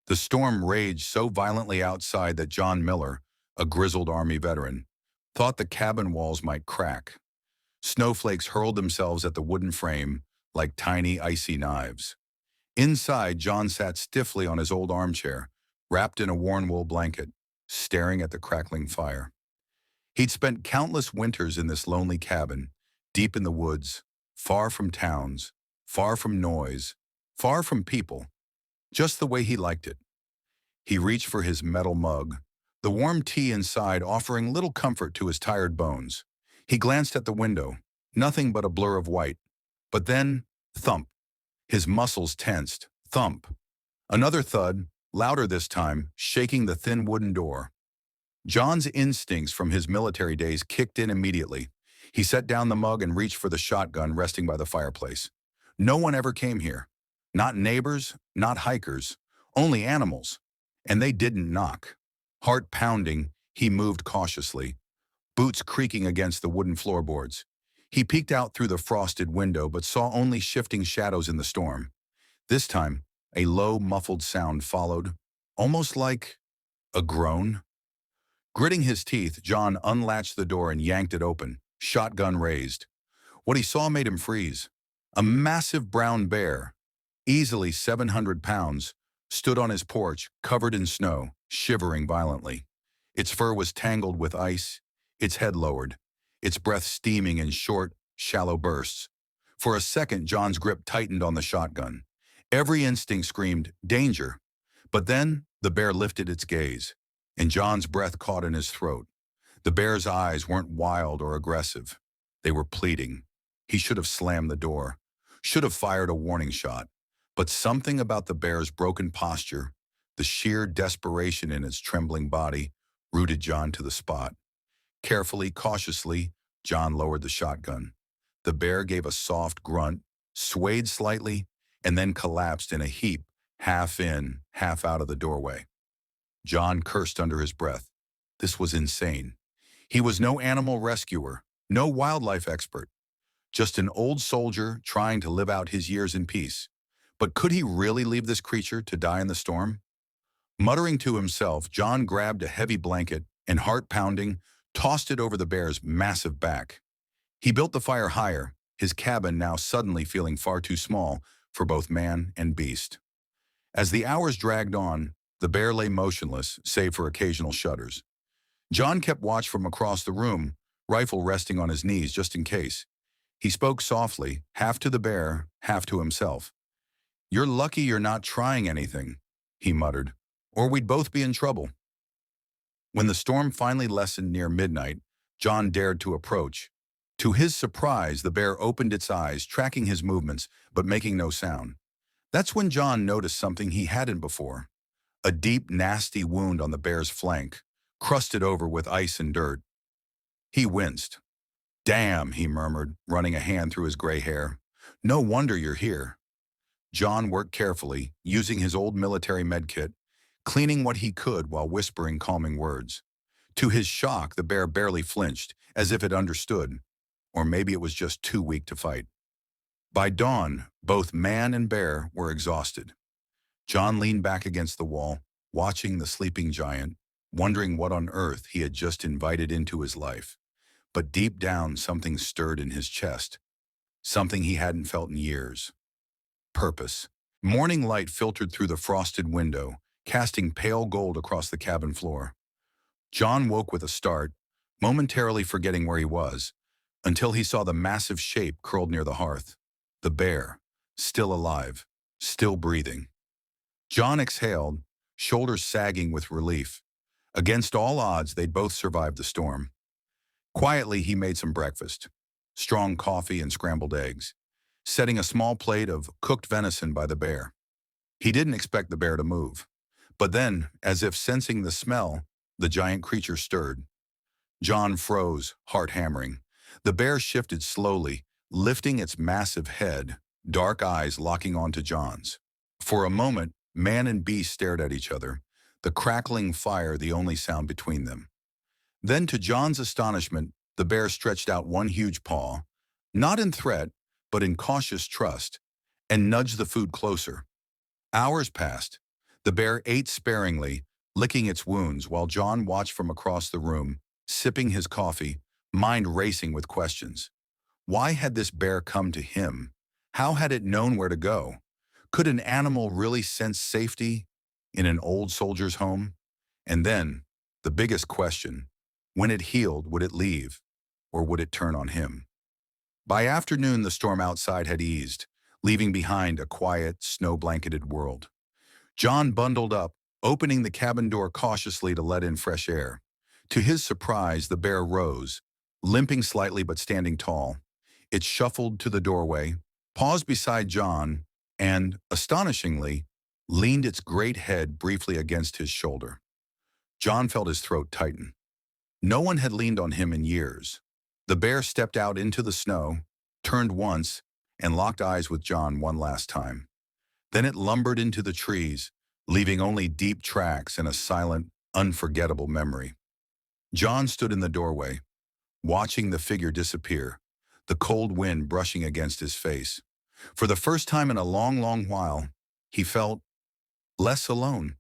The storm raged so violently outside that John Miller, a grizzled Army veteran, thought the cabin walls might crack. Snowflakes hurled themselves at the wooden frame like tiny icy knives. Inside, John sat stiffly on his old armchair, wrapped in a worn wool blanket, staring at the crackling fire. He'd spent countless winters in this lonely cabin, deep in the woods, far from towns, far from noise, far from people, just the way he liked it. He reached for his metal mug, the warm tea inside offering little comfort to his tired bones. He glanced at the window, nothing but a blur of white. But then, thump. His muscles tensed. Thump. Another thud, louder this time, shaking the thin wooden door. John's instincts from his military days kicked in immediately. He set down the mug and reached for the shotgun resting by the fireplace. No one ever came here. Not neighbors, not hikers, only animals. And they didn't knock. Heart pounding, he moved cautiously, boots creaking against the wooden floorboards. He peeked out through the frosted window but saw only shifting shadows in the storm. This time, a low, muffled sound followed, almost like a groan. Gritting his teeth, John unlatched the door and yanked it open, shotgun raised. What he saw made him freeze. A massive brown bear, easily 700 pounds, stood on his porch, covered in snow, shivering violently. Its fur was tangled with ice, its head lowered, its breath steaming in short, shallow bursts. For a second, John's grip tightened on the shotgun. Every instinct screamed, danger. But then, the bear lifted its gaze, and John's breath caught in his throat. The bear's eyes weren't wild or aggressive. They were pleading. He should have slammed the door, should have fired a warning shot. But something about the bear's broken posture, the sheer desperation in its trembling body, rooted John to the spot. Carefully, cautiously, John lowered the shotgun. The bear gave a soft grunt, swayed slightly, and then collapsed in a heap, half in, half out of the doorway. John cursed under his breath. This was insane. He was no animal rescuer, no wildlife expert, just an old soldier trying to live out his years in peace. But could he really leave this creature to die in the storm? Muttering to himself, John grabbed a heavy blanket and, heart pounding, tossed it over the bear's massive back. He built the fire higher, his cabin now suddenly feeling far too small for both man and beast. As the hours dragged on, the bear lay motionless, save for occasional shudders. John kept watch from across the room, rifle resting on his knees just in case. He spoke softly, half to the bear, half to himself. "You're lucky you're not trying anything," he muttered, "or we'd both be in trouble." When the storm finally lessened near midnight, John dared to approach. To his surprise, the bear opened its eyes, tracking his movements, but making no sound. That's when John noticed something he hadn't before. A deep, nasty wound on the bear's flank, crusted over with ice and dirt. He winced. "Damn," he murmured, running a hand through his gray hair. "No wonder you're here." John worked carefully, using his old military medkit, cleaning what he could while whispering calming words. To his shock, the bear barely flinched, as if it understood. Or maybe it was just too weak to fight. By dawn, both man and bear were exhausted. John leaned back against the wall, watching the sleeping giant, wondering what on earth he had just invited into his life. But deep down, something stirred in his chest. Something he hadn't felt in years. Purpose. Morning light filtered through the frosted window, casting pale gold across the cabin floor. John woke with a start, momentarily forgetting where he was, until he saw the massive shape curled near the hearth. The bear, still alive, still breathing. John exhaled, shoulders sagging with relief. Against all odds, they'd both survived the storm. Quietly, he made some breakfast, strong coffee and scrambled eggs, setting a small plate of cooked venison by the bear. He didn't expect the bear to move. But then, as if sensing the smell, the giant creature stirred. John froze, heart hammering. The bear shifted slowly, lifting its massive head, dark eyes locking onto John's. For a moment, man and beast stared at each other, the crackling fire the only sound between them. Then, to John's astonishment, the bear stretched out one huge paw, not in threat, but in cautious trust, and nudged the food closer. Hours passed. The bear ate sparingly, licking its wounds while John watched from across the room, sipping his coffee, mind racing with questions. Why had this bear come to him? How had it known where to go? Could an animal really sense safety in an old soldier's home? And then, the biggest question, when it healed, would it leave, or would it turn on him? By afternoon, the storm outside had eased, leaving behind a quiet, snow-blanketed world. John bundled up, opening the cabin door cautiously to let in fresh air. To his surprise, the bear rose, limping slightly but standing tall. It shuffled to the doorway, paused beside John, and, astonishingly, leaned its great head briefly against his shoulder. John felt his throat tighten. No one had leaned on him in years. The bear stepped out into the snow, turned once, and locked eyes with John one last time. Then it lumbered into the trees, leaving only deep tracks and a silent, unforgettable memory. John stood in the doorway, watching the figure disappear, the cold wind brushing against his face. For the first time in a long, long while, he felt less alone.